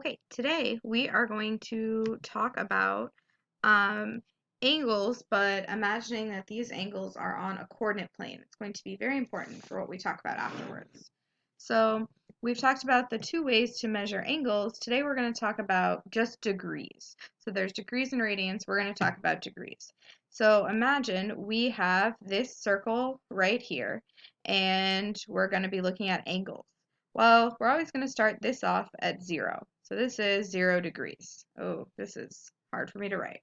Okay, today we are going to talk about um, angles, but imagining that these angles are on a coordinate plane. It's going to be very important for what we talk about afterwards. So we've talked about the two ways to measure angles. Today we're going to talk about just degrees. So there's degrees and radians. We're going to talk about degrees. So imagine we have this circle right here, and we're going to be looking at angles. Well, we're always going to start this off at 0. So this is 0 degrees. Oh, this is hard for me to write.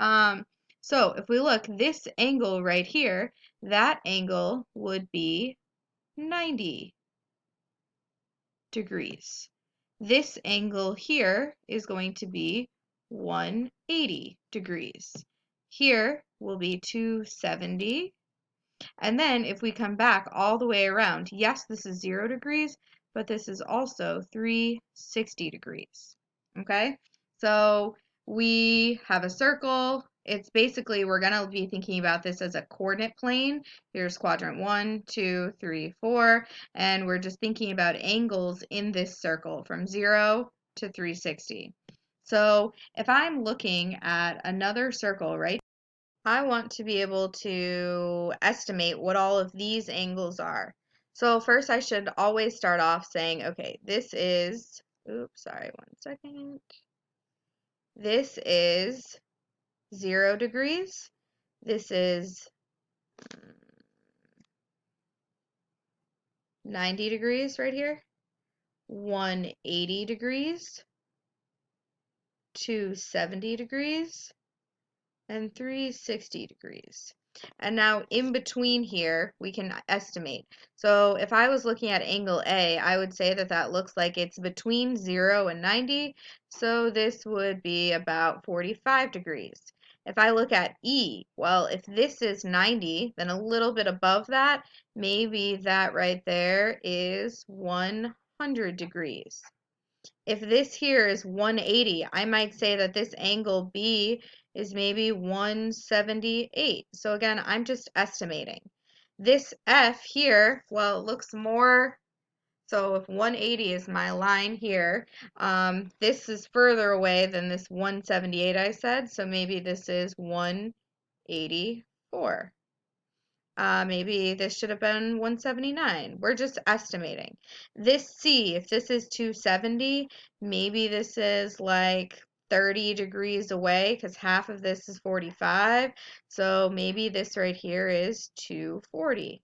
Um, so if we look, this angle right here, that angle would be 90 degrees. This angle here is going to be 180 degrees. Here will be 270. And then if we come back all the way around, yes, this is 0 degrees, but this is also 360 degrees. Okay? So we have a circle. It's basically, we're going to be thinking about this as a coordinate plane. Here's quadrant 1, 2, 3, 4. And we're just thinking about angles in this circle from 0 to 360. So if I'm looking at another circle, right? I want to be able to estimate what all of these angles are. So first I should always start off saying, okay, this is, oops, sorry, 1 second. This is 0 degrees. This is 90 degrees right here. 180 degrees. 270 degrees. And 360 degrees. And now in between here, we can estimate. So if I was looking at angle A, I would say that that looks like it's between 0 and 90. So this would be about 45 degrees. If I look at E, well, if this is 90, then a little bit above that, maybe that right there is 100 degrees. If this here is 180, I might say that this angle B is maybe 178. So again, I'm just estimating. This F here, well, it looks more, so if 180 is my line here, this is further away than this 178 I said, so maybe this is 184. Maybe this should have been 179. We're just estimating. This C, if this is 270, maybe this is like 30 degrees away because half of this is 45. So maybe this right here is 240.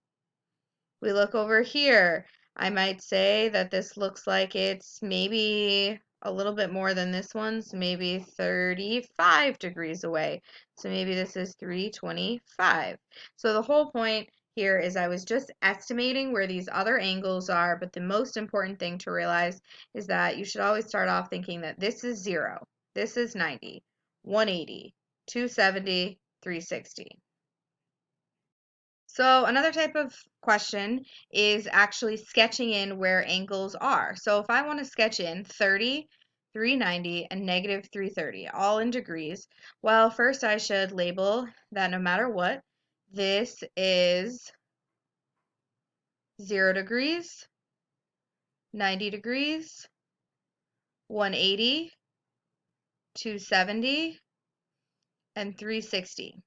We look over here. I might say that this looks like it's maybe a little bit more than this one, so maybe 35 degrees away. So maybe this is 325. So the whole point here is I was just estimating where these other angles are, but the most important thing to realize is that you should always start off thinking that this is 0, this is 90, 180, 270, 360. So another type of question is actually sketching in where angles are. So if I want to sketch in 30, 390, and negative 330, all in degrees, well, first I should label that no matter what, this is 0 degrees, 90 degrees, 180, 270, and 360.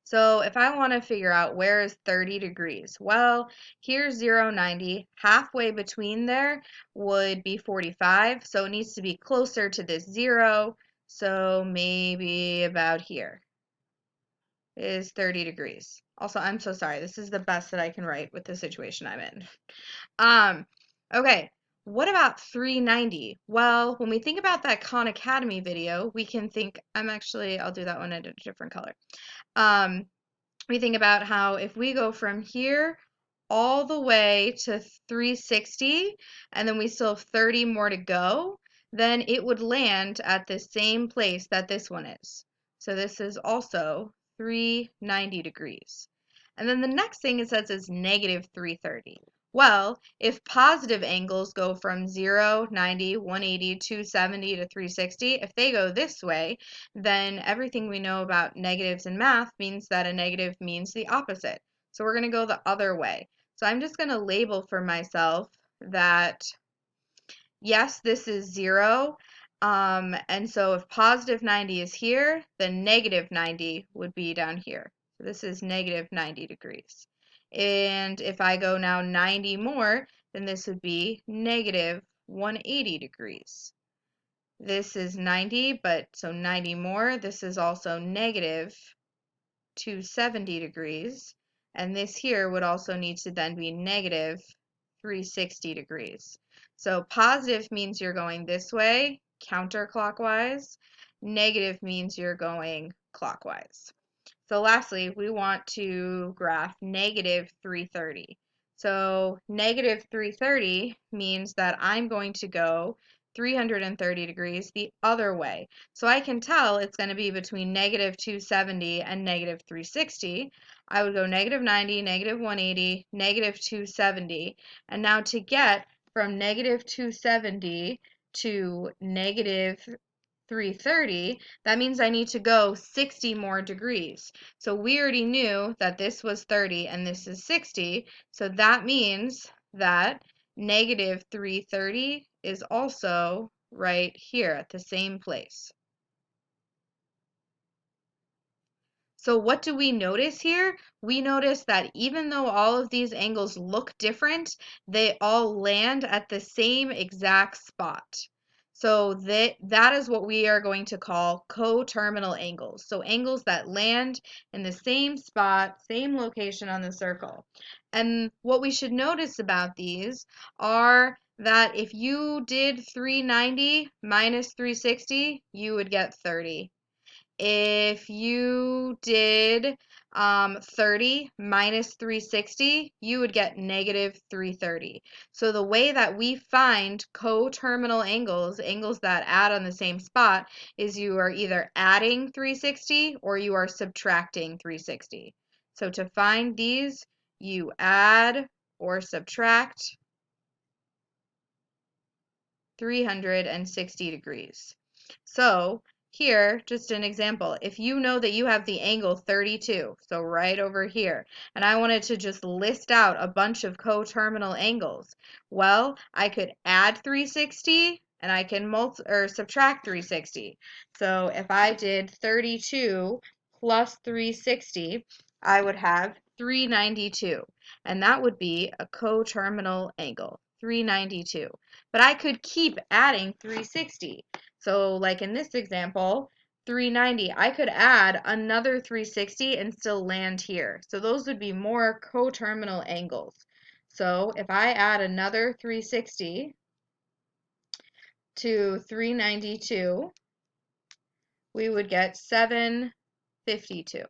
So if I want to figure out where is 30 degrees, well, here's 0, 90. Halfway between there would be 45, so it needs to be closer to this 0, so maybe about here is 30 degrees. Also, I'm so sorry. This is the best that I can write with the situation I'm in. Okay, what about 390? Well, when we think about that Khan Academy video, we can think, I'll do that one in a different color. We think about how if we go from here all the way to 360 and then we still have 30 more to go, then it would land at the same place that this one is. So this is also 390 degrees. And then the next thing it says is negative 330. Well, if positive angles go from 0, 90, 180, 270 to 360, if they go this way, then everything we know about negatives in math means that a negative means the opposite. So we're going to go the other way. So I'm just going to label for myself that yes, this is 0. And so if positive 90 is here, then negative 90 would be down here. So this is negative 90 degrees. And if I go now 90 more, then this would be negative 180 degrees. This is 90, but so 90 more, this is also negative 270 degrees. And this here would also need to then be negative 360 degrees. So positive means you're going this way, counterclockwise. Negative means you're going clockwise. So lastly, we want to graph negative 330. So negative 330 means that I'm going to go 330 degrees the other way. So I can tell it's going to be between negative 270 and negative 360. I would go negative 90, negative 180, negative 270. And now to get from negative 270 to negative 330, that means I need to go 60 more degrees. So we already knew that this was 30 and this is 60. So that means that negative 330 is also right here at the same place. So what do we notice here? We notice that even though all of these angles look different, they all land at the same exact spot. So that is what we are going to call coterminal angles. So angles that land in the same spot, same location on the circle. And what we should notice about these are that if you did 390 minus 360, you would get 30. If you did 30 minus 360, you would get negative 330. So the way that we find coterminal angles, angles that add on the same spot, is you are either adding 360 or you are subtracting 360. So to find these, you add or subtract 360 degrees. So here, just an example, if you know that you have the angle 32, so right over here, and I wanted to just list out a bunch of coterminal angles, well, I could add 360 and I can subtract 360. So if I did 32 plus 360, I would have 392, and that would be a coterminal angle, 392. But I could keep adding 360. So like in this example, 390, I could add another 360 and still land here. So those would be more coterminal angles. So if I add another 360 to 392, we would get 752.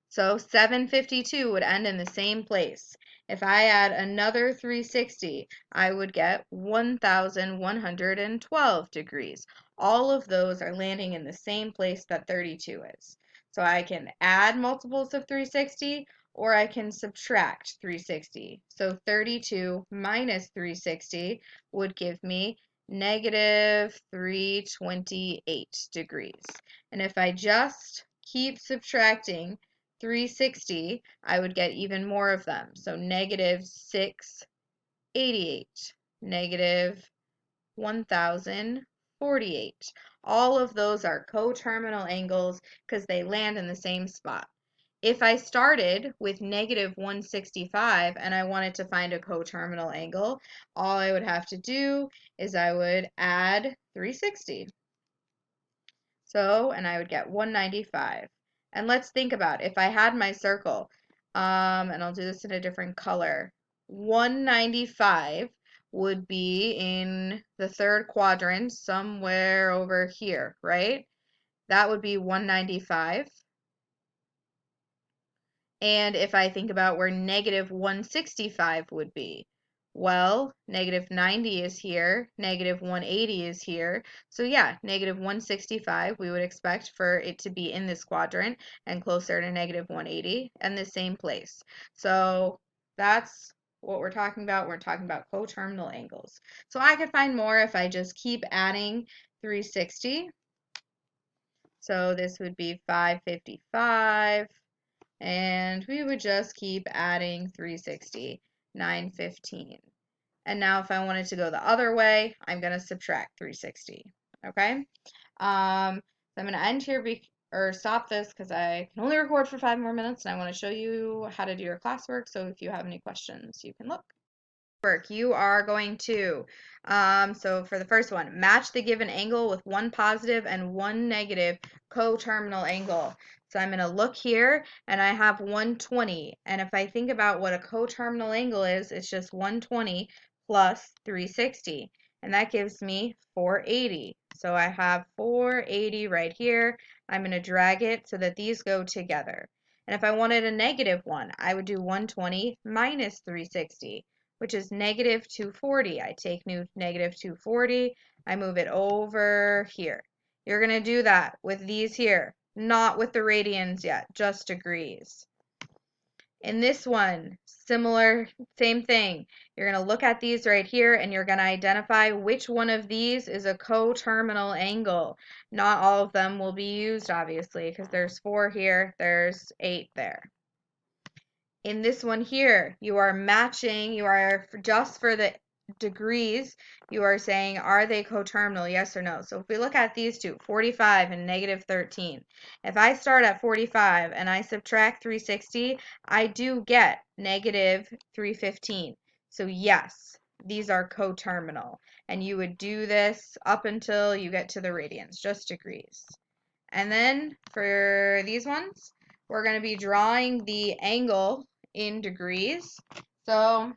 So 752 would end in the same place. If I add another 360, I would get 1112 degrees. All of those are landing in the same place that 32 is. So I can add multiples of 360 or I can subtract 360. So 32 minus 360 would give me negative 328 degrees. And if I just keep subtracting 360, I would get even more of them. So negative 688, negative 1048. All of those are coterminal angles because they land in the same spot. If I started with negative 165 and I wanted to find a coterminal angle, all I would have to do is I would add 360. So, and I would get 195. And let's think about if I had my circle, and I'll do this in a different color. 195 would be in the third quadrant, somewhere over here, right? That would be 195. And if I think about where negative 165 would be, well, negative 90 is here, negative 180 is here. So yeah, negative 165, we would expect for it to be in this quadrant and closer to negative 180 and the same place. So that's what we're talking about. We're talking about coterminal angles. So I could find more if I just keep adding 360. So this would be 555. And we would just keep adding 360, 915. And now if I wanted to go the other way, I'm going to subtract 360. Okay? So I'm going to end here or stop this because I can only record for 5 more minutes and I want to show you how to do your classwork. So if you have any questions, you can look. You are going to, so for the first one, match the given angle with one positive and one negative coterminal angle. So I'm going to look here and I have 120. And if I think about what a coterminal angle is, it's just 120 plus 360. And that gives me 480. So I have 480 right here. I'm going to drag it so that these go together. And if I wanted a negative one, I would do 120 minus 360, which is negative 240. I take negative 240, I move it over here. You're going to do that with these here, not with the radians yet, just degrees. In this one, similar, same thing. You're going to look at these right here and you're going to identify which one of these is a coterminal angle. Not all of them will be used, obviously, because there's 4 here, there's 8 there. In this one here, you are matching, you are just for the degrees, you are saying, are they coterminal, yes or no? So if we look at these two, 45 and negative 13, if I start at 45 and I subtract 360, I do get negative 315. So yes, these are coterminal. And you would do this up until you get to the radians, just degrees. And then for these ones, we're going to be drawing the angle in degrees. So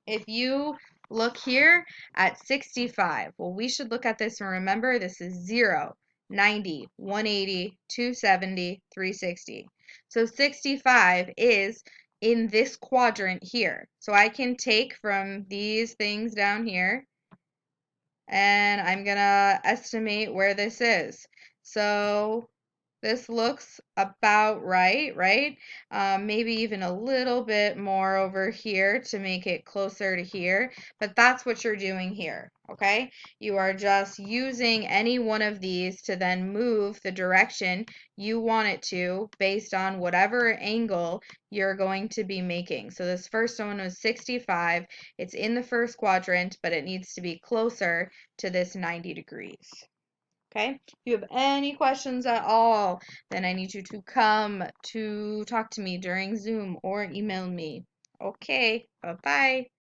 if you look here at 65, well, we should look at this and remember this is 0, 90, 180, 270, 360. So 65 is in this quadrant here. So I can take from these things down here and I'm going to estimate where this is. So this looks about right, right? Maybe even a little bit more over here to make it closer to here, but that's what you're doing here, okay? You are just using any one of these to then move the direction you want it to based on whatever angle you're going to be making. So this first one was 65. It's in the first quadrant, but it needs to be closer to this 90 degrees. Okay, if you have any questions at all, then I need you to come to talk to me during Zoom or email me. Okay, bye-bye.